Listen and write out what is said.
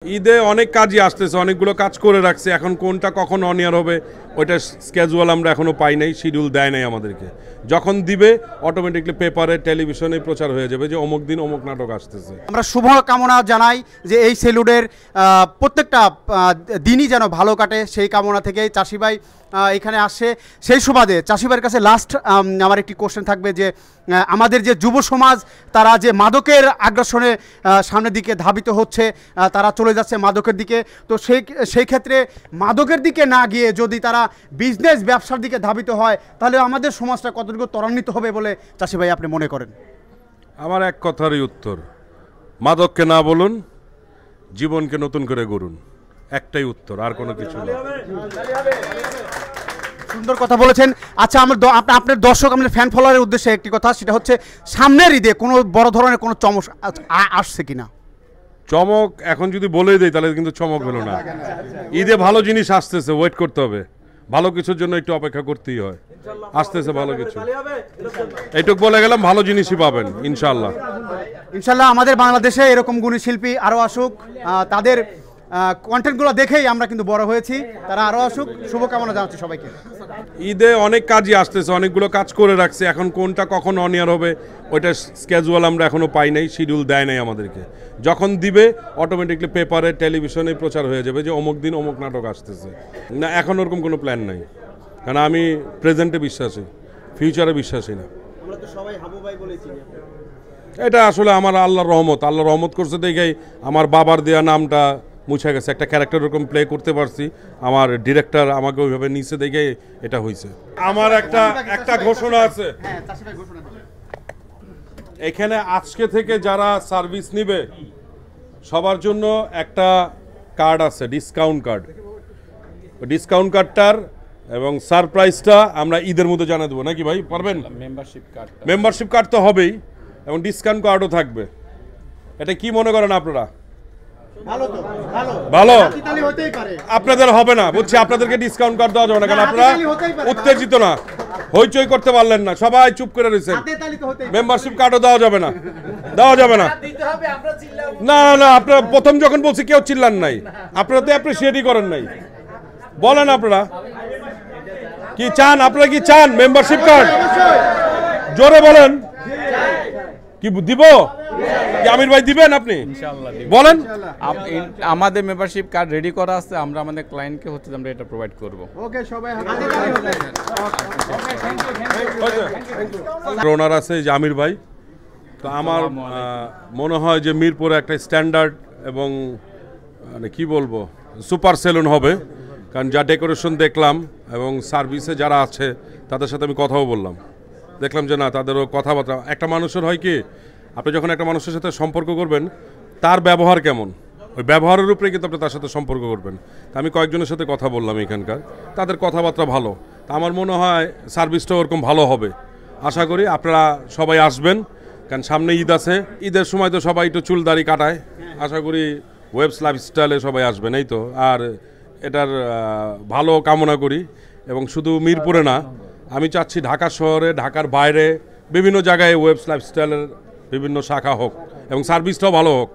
ঈদে অনেক কাজই আসতেছে, অনেকগুলো কাজ করে রাখছে। এখন কোনটা কখন অন এয়ার হবে ওইটা স্কেজুয়াল আমরা এখনো পাই নাই, শিডিউল দেয় নাই আমাদেরকে। যখন দিবে অটোমেটিকলি পেপারে টেলিভিশনে প্রচার হয়ে যাবে যে অমুক দিন অমুক নাটক আসতেছে। আমরা শুভ কামনা জানাই যে এই সেলুনের প্রত্যেকটা দিনই যেন ভালো কাটে, সেই কামনা থেকেই চাষি ভাই এখানে আসছে। সেই সুবাদে চাষি ভাইয়ের কাছে লাস্ট আমার একটি কোশ্চেন থাকবে যে আমাদের যে যুব সমাজ তারা যে মাদকের আগ্রাসনে সামনের দিকে ধাবিত হচ্ছে, তারা চলে যাচ্ছে মাদকের দিকে, তো সেই ক্ষেত্রে মাদকের দিকে না গিয়ে যদি তারা বিজনেস ব্যবসার দিকে ধাবিত হয় তাহলে আমাদের সমাজটা কতটুকু ত্বরান্বিত হবে বলে চাষি ভাই আপনি মনে করেন? আমার এক কথারই উত্তর, মাদককে না বলুন, জীবনকে নতুন করে গড়ুন। একটাই উত্তর, আর কোনো কিছু না। সুন্দর কথা বলেছেন। আচ্ছা, আপনার দর্শক, আপনার ফ্যান ফলোয়ারের উদ্দেশ্যে একটি কথা, সেটা হচ্ছে সামনের ঈদে কোনো বড় ধরনের কোনো চমক আসছে কিনা? চমক এখন যদি বলেই দেয় তাহলে কিন্তু চমক হলো না। ঈদে ভালো জিনিস আসতেছে, ওয়েট করতে হবে। ভালো কিছুর জন্য একটু অপেক্ষা করতেই হয়। আসতেছে ভালো কিছু, এইটুকু বলে গেলাম, ভালো জিনিসই পাবেন ইনশাল্লাহ। ইনশাল্লাহ আমাদের বাংলাদেশে এরকম গুণী শিল্পী আরও আসুক, তাদের কন্টেন্টগুলো দেখেই আমরা কিন্তু বড় হয়েছি, তারা আরও আসুক। শুভকামনা জানাচ্ছি সবাইকে। ঈদে অনেক কাজই আসতেছে, অনেকগুলো কাজ করে রাখছে। এখন কোনটা কখন অন এয়ার হবে ওইটা স্কেজুয়াল আমরা এখনো পাই নাই, শিডিউল দেয় নাই আমাদেরকে। যখন দিবে অটোমেটিকলি পেপারে টেলিভিশনে প্রচার হয়ে যাবে যে অমুক দিন অমুক নাটক আসতেছে। না, এখন ওরকম কোনো প্ল্যান নাই, কারণ আমি প্রেজেন্টে বিশ্বাসী, ফিউচারে বিশ্বাসী না। এটা আসলে আমার আল্লাহর রহমত। আল্লাহ রহমত করছে দেখেই আমার বাবার দেয়া নামটা মুছে গেছে। একটা ক্যারেক্টার ওরকম প্লে করতে পারছি, আমার ডিরেক্টর আমাকে ওইভাবে নিচে দেখে এটা হয়েছে। আমার একটা ঘোষণা আছে এখানে, আজকে থেকে যারা সার্ভিস নিবে সবার জন্য একটা কার্ড আছে, ডিসকাউন্ট কার্ড। ডিসকাউন্ট কার্ডটার এবং সারপ্রাইজটা আমরা ঈদের মধ্যে জানিয়ে দেবো, নাকি ভাই? পারবেন? মেম্বারশিপ কার্ড তো হবেই, এবং ডিসকাউন্ট কার্ডও থাকবে। এটা কি মনে করেন আপনারা? ভালো আপনাদের হবে না বুঝছি, আপনাদেরকে ডিসকাউন্ট কার্ড দেওয়া যাবে না, কারণ আপনারা উত্তেজিত না, হইচই করতে পারলেন না, সবাই চুপ করে রয়েছেন। মেম্বারশিপ কার্ডও দেওয়া যাবে না, দেওয়া যাবে না। না না, আপনারা প্রথম যখন বলছি কেউ চিল্লান নাই, আপনারা তো অ্যাপ্রিসিয়েটই করেন নাই। বলেন আপনারা কি চান? আপনারা কি চান মেম্বারশিপ কার্ড? জোরে বলেন। কি দিব? আমির ভাই দিবেন? আপনি বলেন। আমাদের মেম্বারশিপ কার্ড রেডি করা আছে, আমরা আমাদের ক্লায়েন্টকে আমরা এটা প্রোভাইড করব। ওকে, সবাই ওনার আছে যে আমির ভাই। তো আমার মনে হয় যে মিরপুরে একটা স্ট্যান্ডার্ড এবং মানে কি বলবো, সুপার সেলুন হবে। কারণ যা ডেকোরেশন দেখলাম এবং সার্ভিসে যারা আছে তাদের সাথে আমি কথাও বললাম, দেখলাম যে না, তাদেরও কথাবার্তা। একটা মানুষের হয় কি, আপনি যখন একটা মানুষের সাথে সম্পর্ক করবেন, তার ব্যবহার কেমন, ওই ব্যবহারের উপরে কিন্তু আপনি তার সাথে সম্পর্ক করবেন। তা আমি কয়েকজনের সাথে কথা বললাম এখানকার, তাদের কথাবার্তা ভালো। তা আমার মনে হয় সার্ভিসটাও ওরকম ভালো হবে। আশা করি আপনারা সবাই আসবেন, কারণ সামনে ঈদ আছে। ঈদের সময় তো সবাই একটু চুল দাড়ি কাটায়, আশা করি ওয়েবস লাইফস্টাইলে সবাই আসবেন, এই তো। আর এটার ভালো কামনা করি, এবং শুধু মিরপুরে না, আমি চাচ্ছি ঢাকা শহরে, ঢাকার বাইরে বিভিন্ন জায়গায় ওয়েবস লাইফস্টাইলের বিভিন্ন শাখা হোক এবং সার্ভিসটাও ভালো হোক।